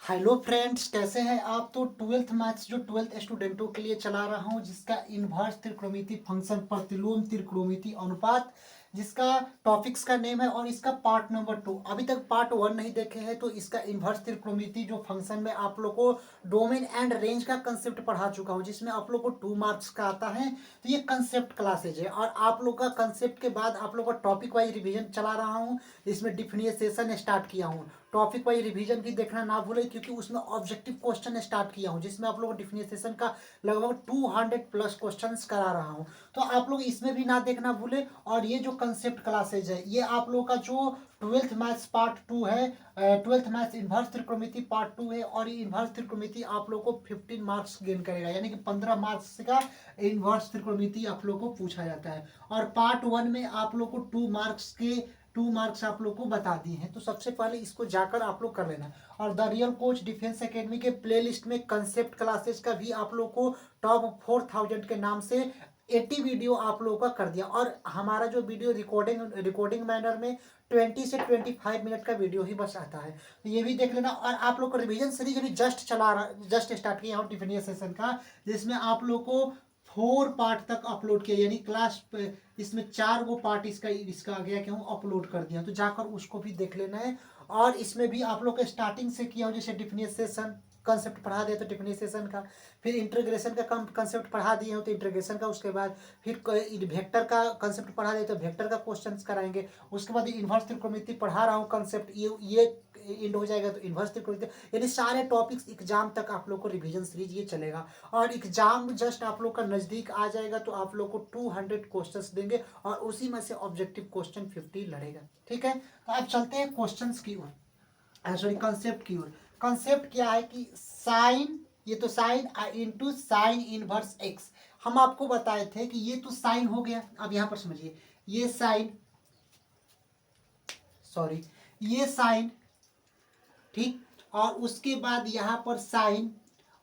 Hello friends, कैसे हैं आप। तो ट्वेल्थ मैथ्स जो ट्वेल्थ स्टूडेंटों के लिए चला रहा हूं, जिसका इन्वर्स त्रिकोणमिति फंक्शन प्रतिलोम त्रिकोणमिति अनुपात, जिसका टॉपिक्स का नेम है और इसका पार्ट नंबर 2। अभी तक पार्ट 1 नहीं देखे हैं तो इसका इन्वर्स त्रिकोणमिति जो फंक्शन में आप लोग को डोमेन एंड रेंज का कंसेप्ट पढ़ा चुका हूं, जिसमें आप लोग को 2 मार्क्स का आता है। तो ये कंसेप्ट क्लासेज है और आप लोग का कंसेप्ट के बाद आप लोग का टॉपिक वाइज रिवीजन चला रहा हूँ। इसमें डिफिनेशन स्टार्ट किया हूँ। टॉपिक वाइज रिवीजन भी देखना ना भूले, क्योंकि उसमें ऑब्जेक्टिव क्वेश्चन स्टार्ट किया हूँ, जिसमें आप लोगों को डिफिनेशन का लगभग 200 प्लस क्वेश्चंस करा रहा हूँ। तो आप लोग इसमें भी ना देखना भूले। और ये जो कंसेप्ट क्लासेज है, ये आप लोग का जो ट्वेल्थ मैथ्स पार्ट 2 है, ट्वेल्थ मैथ्स इन्वर्स त्रिकोणमिति पार्ट 2 है। और ये इन्वर्स त्रिकोणमिति आप लोग को 15 मार्क्स गेन करेगा, यानी कि 15 मार्क्स का इन्वर्स त्रिकोणमिति आप लोग को पूछा जाता है। और पार्ट 1 में आप लोग को 2 मार्क्स आप लोग को बता दिए हैं। तो सबसे पहले इसको जाकर आप लोग कर लेना। और the real coach defence academy के प्लेलिस्ट में कंसेप्ट क्लासेस का भी आप लोग को टॉप 4000 के नाम से 80 वीडियो आप लोगों का कर दिया। और हमारा जो वीडियो रिकॉर्डिंग मैनर में 20 से 25 मिनट का वीडियो ही बस आता है। तो ये भी देख लेना। और आप लोग को रिवीजन सीरीज अभी जस्ट स्टार्ट किया हूँ डिफिनेशन सेशन का, जिसमें आप लोग को 4 पार्ट तक अपलोड किया, यानी क्लास इसमें 4 गो पार्ट इसका इसका आ गया कि हूँ अपलोड कर दिया। तो जाकर उसको भी देख लेना है। और इसमें भी आप लोग को स्टार्टिंग से किया हो, जैसे डिफिनेशन कंसेप्ट पढ़ा दिया तो डिफिनेशन का, फिर इंटीग्रेशन का कंसेप्ट पढ़ा दिए हो तो इंटीग्रेशन का, उसके बाद फिर वेक्टर का कंसेप्ट पढ़ा दिया तो वेक्टर का क्वेश्चंस कराएंगे। उसके बाद इन्वर्स त्रिकोणमिति पढ़ा रहा हूँ कंसेप्ट, ये एंड हो जाएगा तो इन्वर्स त्रिकोणमिति। यानी सारे टॉपिक्स एग्जाम तक आप लोग को रिवीजन सीरीज ये चलेगा। और एग्जाम जस्ट आप लोग का नजदीक आ जाएगा तो आप लोग को 200 क्वेश्चंस देंगे और उसी में से ऑब्जेक्टिव क्वेश्चन 50 लड़ेगा। ठीक है, तो अब चलते हैं क्वेश्चंस की ओर, सॉरी कंसेप्ट की ओर। कंसेप्ट क्या है कि साइन, ये तो sine into sine inverse x. हम आपको बताए थे कि ये तो साइन हो गया। अब यहां पर समझिए, ये साइन, सॉरी ये साइन, ठीक। और उसके बाद यहाँ पर साइन,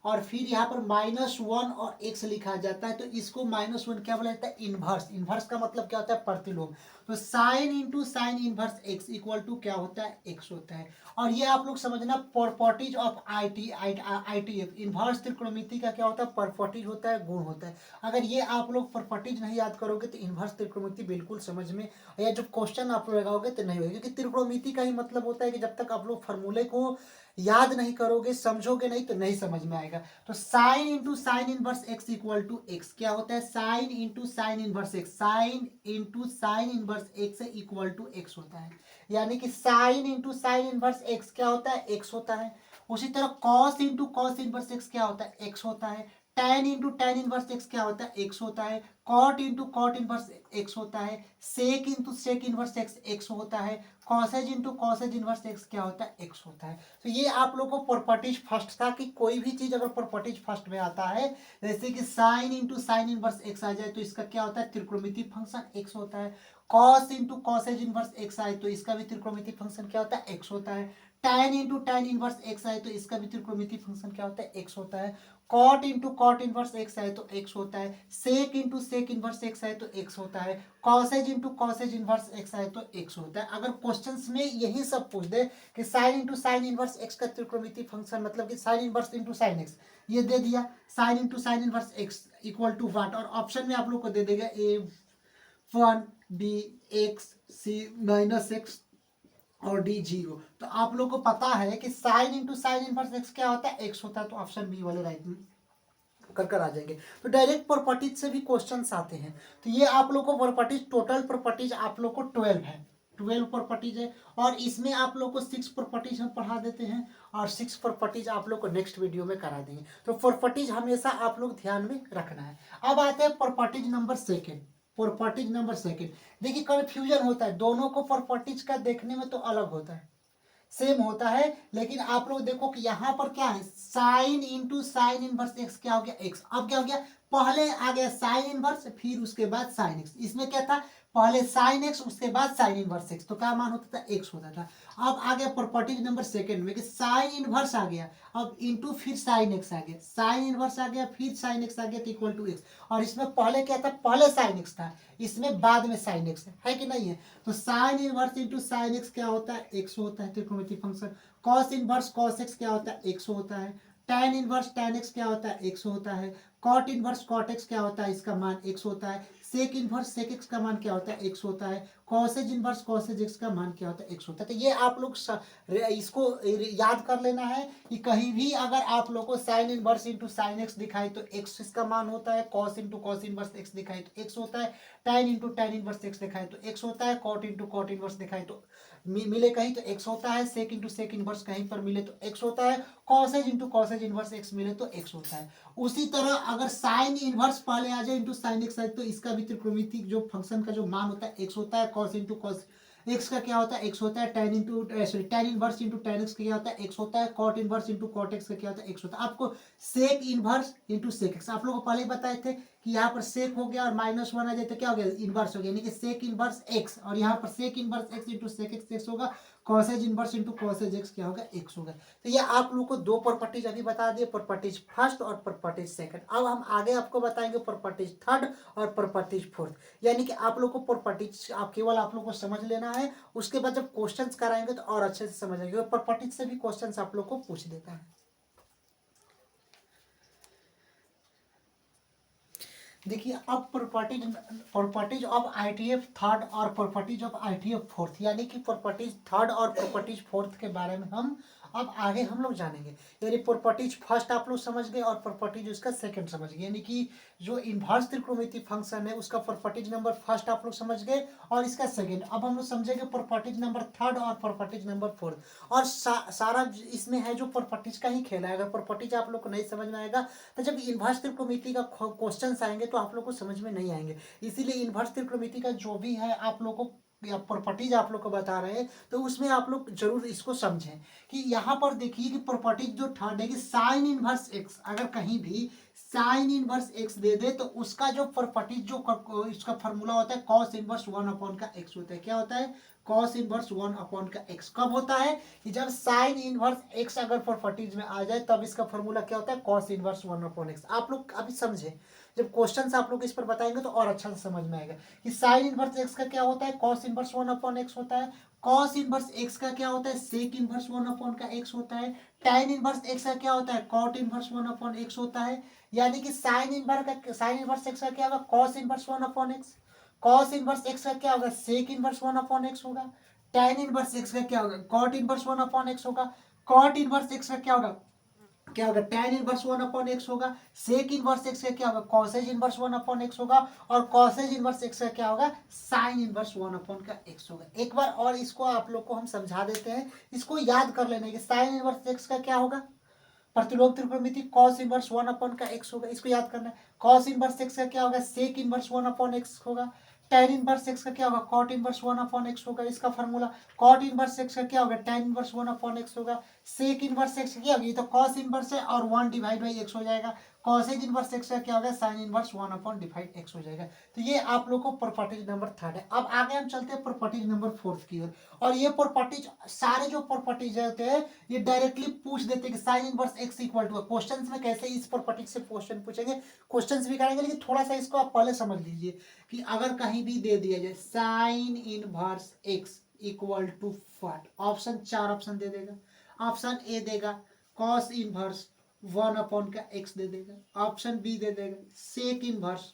और फिर यहाँ पर -1 और x लिखा जाता है। तो इसको -1 क्या बोला जाता है, इनवर्स। इनवर्स का मतलब क्या होता है, प्रतिलोम। तो sine into sine inverse x equal to क्या होता है, x होता है। और ये आप लोग समझना प्रॉपर्टीज ऑफ ITF इनवर्स त्रिकोणमिति का क्या होता है, प्रॉपर्टीज होता है, गुण होता है। अगर ये आप लोग प्रॉपर्टीज नहीं याद करोगे तो इनवर्स त्रिकोणमिति बिल्कुल समझ में, या जब क्वेश्चन आप लोग लगाओगे तो नहीं होगा। क्योंकि त्रिकोणमिति का ही मतलब होता है कि जब तक आप लोग फॉर्मूले को याद नहीं करोगे, समझोगे नहीं, तो नहीं समझ में आएगा। तो sine into sine inverse x equal to x क्या होता है, sine into sine inverse x, sine into sine inverse x equal to x होता है। यानी कि sine into sine inverse x क्या होता है, एक्स होता है। उसी तरह cos into cos inverse x क्या होता है, एक्स होता है। tan into tan inverse x क्या होता है, एक्स होता है। Cot into cot inverse x होता है। Sec into sec inverse x x होता है। Cosec into cosec inverse x क्या होता है, एक्स होता है। तो ये आप लोग को प्रॉपर्टीज फर्स्ट था कि कोई भी चीज अगर प्रॉपर्टीज फर्स्ट में आता है, जैसे कि sine into sine inverse x आ जाए तो इसका क्या होता है, त्रिकोणमिति फंक्शन एक्स होता है। Cos into cosec inverse x आए तो इसका भी त्रिकोणमिति फंक्शन क्या होता है, एक्स होता है। tan into tan inverse x आए तो इसका भी त्रिकोणमिति फंक्शन क्या होता है, एक्स होता है। Cot into cot inverse x आए तो एक्स होता है। Sec into sec inverse x आए तो एक्स होता है। Cosec into cosec inverse x आए तो एक्स होता है। अगर क्वेश्चंस में यही सब पूछ दे कि sine into sine inverse x का त्रिकोणमिति फंक्शन मतलब कि sine inverse into sine x, ये दे दिया sine into sine inverse x equal to what, और ऑप्शन में आप लोग को दे देगा A1 B x C -x और डी 0। तो आप लोग को पता है कि sine into sine inverse x क्या होता है, एक्स होता है। तो ऑप्शन बी वाले राइट कर आ जाएंगे। तो डायरेक्ट प्रॉपर्टीज से भी क्वेश्चंस आते हैं। तो ये आप लोग को प्रॉपर्टीज, टोटल प्रॉपर्टीज आप लोग को 12 है, 12 प्रॉपर्टीज है। और इसमें आप लोग को 6 प्रॉपर्टीज हम पढ़ा देते हैं और 6 प्रॉपर्टीज आप लोग को नेक्स्ट वीडियो में करा देंगे। तो प्रॉपर्टीज हमेशा आप लोग ध्यान में रखना है। अब आते हैं properties number second. Properties number second, देखिए कंफ्यूजन होता है, दोनों को प्रॉपर्टीज का देखने में तो अलग होता है, सेम होता है, लेकिन आप लोग देखो कि यहाँ पर क्या है, sine into sine inverse x क्या हो गया, एक्स। अब क्या हो गया, पहले आ गया साइन इनवर्स फिर उसके बाद साइन एक्स। इसमें क्या था, पहले साइन एक्स उसके बाद साइन इनवर्स एक्स, तो क्या मान होता था, एक्स होता था। अब आ गया प्रॉपर्टीज नंबर सेकंड में कि साइन इनवर्स आ गया, अब इंटू फिर साइन एक्स आ गया, साइन इनवर्स आ गया, फिर साइन एक्स आ गया, तो इक्वल टू एक्स। और इसमें पहले क्या था, पहले साइन एक्स था, इसमें बाद में साइन एक्स है कि नहीं है। तो sign inverse into sine x क्या होता है, एक्स होता है त्रिकोणमितीय function. Cos inverse cos x क्या होता है, एक्स होता है। tan इनवर्स tan एक्स क्या होता है, एक्स होता है। कॉट इनवर्स कॉट एक्स क्या होता है, इसका मान एक्स होता है। सेक इनवर्स सेक एक्स का मान क्या होता है, एक्स होता है। कॉसेज इनवर्स कॉसेज एक्स का मान क्या होता है, एक्स होता है। तो ये आप लोग इसको याद कर लेना है कि कहीं भी अगर आप लोग को sign inverse into sine x दिखाई तो एक्स इसका मान होता है, cos into cos inverse x दिखाई तो एक्स होता है, tan into tan inverse x दिखाई तो एक्स होता है, कॉट इंटू कॉट इनवर्स दिखाई तो मिले कहीं तो एक्स होता है, सेक इंटू सेक इनवर्स कहीं पर मिले तो एक्स होता है, cosec into cosec inverse x मिले तो एक्स होता है। उसी तरह अगर साइन इनवर्स पहले आ जाए इंटू साइन एक्स आए तो इसका भी त्रिकोणमितिक जो फंक्शन का जो मान होता है एक्स होता है। कॉस इंटू कॉस एक्स का क्या होता है, एक्स होता है। tan into sorry tan inverse into tan x का क्या होता है, एक्स होता है। Cot inverse into cot x का क्या होता है, एक्स होता है। आपको sec inverse into sec x आप लोग को पहले ही बताए थे कि यहाँ पर सेक हो गया और -1 आ जाए तो क्या हो गया, इनवर्स हो गया, यानी कि सेक इनवर्स एक्स। और यहाँ पर sec inverse x into sec x x होगा। Cosec inverse into cosec x क्या होगा, एक्स होगा। तो ये आप लोग को दो प्रॉपर्टीज अभी बता दिए, प्रॉपर्टीज फर्स्ट और प्रॉपर्टीज सेकंड। अब हम आगे आपको बताएंगे प्रॉपर्टीज थर्ड और प्रॉपर्टीज फोर्थ। यानी कि आप लोग को प्रॉपर्टीज आप केवल आप लोग को समझ लेना है, उसके बाद जब क्वेश्चंस कराएंगे तो और अच्छे से समझ आएंगे। प्रॉपर्टीज से भी क्वेश्चंस आप लोग को पूछ देता है। देखिए अब प्रॉपर्टीज ऑफ आईटीएफ थर्ड और प्रॉपर्टीज ऑफ आईटीएफ फोर्थ, यानी कि प्रॉपर्टीज थर्ड और प्रॉपर्टीज फोर्थ के बारे में हम अब आगे हम लोग जानेंगे। यानी प्रॉपर्टीज फर्स्ट आप लोग समझ गए और प्रॉपर्टीज उसका सेकंड समझ गए, यानी कि जो इनवर्स त्रिकोणमितीय फंक्शन है उसका प्रॉपर्टीज नंबर फर्स्ट आप लोग समझ गए और इसका सेकंड। अब हम लोग समझेंगे प्रॉपर्टीज नंबर थर्ड और प्रॉपर्टीज नंबर फोर्थ। और सारा इसमें है जो प्रॉपर्टीज का ही खेल है। अगर प्रॉपर्टीज आप लोग को नहीं समझ में आएगा तो जब इनवर्स त्रिकोणमिति का क्वेश्चन आएंगे तो आप लोग को समझ में नहीं आएंगे। इसीलिए इनवर्स त्रिकोणमिति का जो भी है आप लोग को प्रॉपर्टीज आप लोग को बता रहे हैं तो उसमें आप लोग जरूर इसको समझें कि यहाँ पर देखिए कि प्रॉपर्टीज जो थर्ड है कि साइन इनवर्स एक्स, अगर कहीं भी साइन इनवर्स एक्स दे दे तो उसका जो प्रॉपर्टीज जो इसका फॉर्मूला होता है कॉस इनवर्स 1 का एक्स होता है। क्या होता है, कॉस इनवर्स 1 का एक्स। कब होता है कि जब साइन इनवर्स एक्स अगर प्रॉपर्टीज में आ जाए तब इसका फॉर्मूला क्या होता है, कॉस इनवर्स 1/x। आप लोग अभी समझे, जब क्वेश्चन आप लोग इस पर बताएंगे तो और अच्छा से समझ में आएगा कि साइन इनवर्स एक्स का क्या होता है, कॉस इनवर्स 1/x होता है। कॉस इनवर्स एक्स का क्या होता है, सेक इनवर्स 1 का एक्स होता है। tan इनवर्स एक्स का क्या होता है, कॉट इनवर्स 1/x होता है। यानी कि साइन इनवर्स एक्स का क्या होगा, cos inverse 1/x। Cos inverse x का क्या होगा, सेक इनवर्स 1/x होगा। tan इनवर्स एक्स का क्या होगा, कॉट इनवर्स 1/x होगा। कॉट इनवर्स एक्स का क्या होगा tan इनवर्स 1/x होगा। सेक इनवर्स एक्स का क्या होगा, कॉसेज इनवर्स 1/x होगा। और कॉसेज इनवर्स एक्स का क्या होगा, साइन इनवर्स 1/x होगा। एक बार और इसको आप लोग को हम समझा देते हैं, इसको याद कर लेना कि साइन इनवर्स एक्स का क्या होगा, प्रतिलोम त्रिकोणमिति कॉस इनवर्स 1/x होगा, इसको याद करना है। कॉस इनवर्स एक्स का क्या होगा, सेक इनवर्स 1/x होगा। tan इनवर्स एक्स का क्या होगा, कॉट इनवर्स 1/x होगा, इसका फॉर्मूला। कॉट इनवर्स एक्स का क्या होगा, tan इनवर्स 1/x होगा। सेक इनवर्स एक्स क्या होगी, तो कॉस इनवर्स है और 1/x हो जाएगा। कॉसेज इनवर्स एक्स का क्या होगा, साइन इनवर्स 1/x हो जाएगा। तो ये आप लोग को प्रॉपर्टीज नंबर थर्ड है। अब आगे हम चलते हैं प्रॉपर्टीज नंबर फोर्थ की ओर। और ये प्रॉपर्टीज सारे जो प्रॉपर्टीज होते हैं ये डायरेक्टली पूछ देते हैं कि sine inverse x equal to, questions में कैसे इस प्रॉपर्टी से क्वेश्चन पूछेंगे, क्वेश्चंस भी करेंगे, लेकिन थोड़ा सा इसको आप पहले समझ लीजिए कि अगर कहीं भी दे दिया जाए sine inverse x equal to what, option 4 option दे देगा। ऑप्शन ए देगा कॉस इनवर्स 1/x दे देगा। ऑप्शन बी दे देगा सेक इनवर्स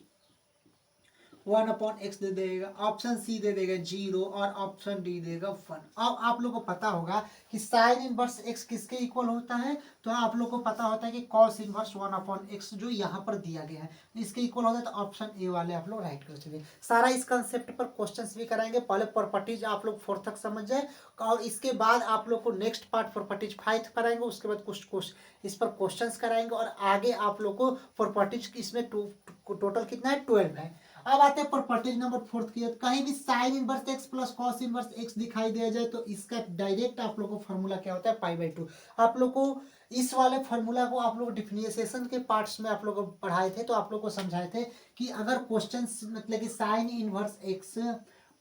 1/x दे देगा। ऑप्शन सी दे देगा 0 और ऑप्शन डी देगा 1। अब आप लोग को पता होगा कि साइन इनवर्स एक्स किसके इक्वल होता है, तो आप लोग को पता होता है कि कॉस इनवर्स 1/x जो यहाँ पर दिया गया है इसके इक्वल होता है। तो ऑप्शन ए वाले आप लोग राइट कर चलिए। सारा इस कंसेप्ट पर क्वेश्चंस भी कराएंगे। पहले प्रॉपर्टीज आप लोग 4 तक समझ जाए और इसके बाद आप लोग को नेक्स्ट पार्ट प्रॉपर्टीज 5 कराएंगे। उसके बाद कुछ इस पर क्वेश्चंस कराएंगे और आगे आप लोग को प्रॉपर्टीज इसमें टोटल कितना है, 12 है। अब आते हैं प्रॉपर्टीज नंबर 4 की। कहीं भी sign inverse x plus cos inverse x दिखाई दिया जाए तो इसका डायरेक्ट आप लोग को फॉर्मूला क्या होता है, π/2। आप लोग को इस वाले फॉर्मूला को आप लोग डिफिनेशन के पार्ट्स में आप लोग को पढ़ाए थे, तो आप लोग को समझाए थे कि अगर क्वेश्चन मतलब कि sine inverse x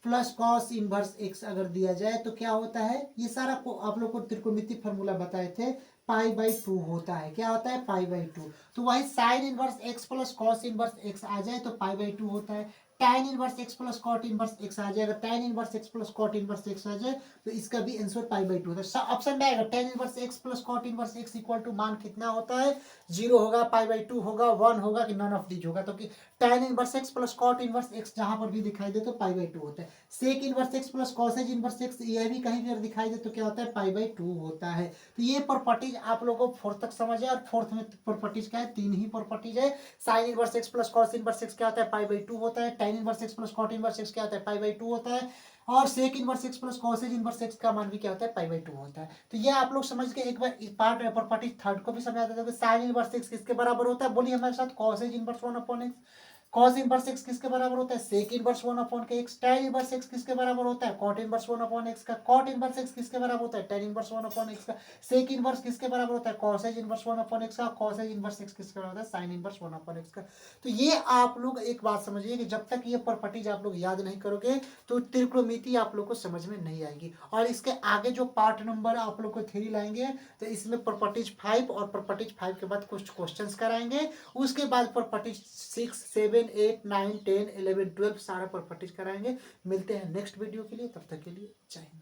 plus cos inverse x अगर दिया जाए तो क्या होता है, ये सारा को आप लोग को त्रिकोणमिति फॉर्मूला बताए थे, π/2 होता है। क्या होता है, π/2। तो वही sine inverse x plus cos inverse x आ जाए तो π/2 होता है। tan inverse x plus cot inverse x आ जाएगा, tan inverse x plus cot inverse x आ जाए तो इसका भी आंसर π/2 होता है। ऑप्शन में आएगा tan inverse x plus cot inverse x equal to मान कितना होता है, 0 होगा, π/2 होगा, 1 होगा कि नन ऑफ दीज होगा। तो कि tan inverse x plus cot inverse x जहां पर भी दिखाई दे तो π/2 होता है। Sec inverse x plus cosec inverse x ये भी कहीं भी दिखाई दे तो क्या होता है, π/2 होता है। तो ये प्रॉपर्टीज आप लोगों को फोर्थ तक समझ है। और फोर्थ में प्रॉपर्टीज क्या है, 3 ही प्रॉपर्टीज है। Sine inverse x plus cos inverse x क्या होता है, π/2 होता है। tan inverse x plus cot inverse x क्या होता है, π/2 होता है। और sec inverse x plus cosec inverse x का मान भी क्या होता है, π/2 होता है। तो ये आप लोग समझ के एक बार पार्ट प्रॉपर्टी थर्ड को भी समझा देते हैं। साइन इनवर्स एक्स किसके बराबर होता है, बोलिए हमारे साथ, cosec inverse 1/x। Cos inverse x किसके बराबर होता है, sec inverse 1/x। tan inverse x किसके बराबर होता है, कॉट इनवर्स 1/x का। कॉट इनवर्स एक्स किसके बराबर होता है, tan इनवर्स 1/x का। सेक इनवर्स किसके बराबर होता है, कॉसेज इनवर्स 1/x का। कॉसेज इनवर्स एक्स किसके बराबर होता है, साइन इनवर्स 1/x का। तो ये आप लोग एक बात समझिए कि जब तक ये प्रॉपर्टीज आप लोग याद नहीं करोगे तो त्रिकोणमिति आप लोग को समझ में नहीं आएगी। और इसके आगे जो पार्ट नंबर आप लोग को थ्योरी लाएंगे तो इसमें प्रॉपर्टीज 5 और प्रॉपर्टीज 5 के बाद कुछ क्वेश्चंस कराएंगे। उसके बाद प्रॉपर्टीज 6, 7, 8, 9, 10, 11, 12 सारा प्रॉपर्टीज कराएंगे। मिलते हैं नेक्स्ट वीडियो के लिए, तब तक के लिए जय हिंद।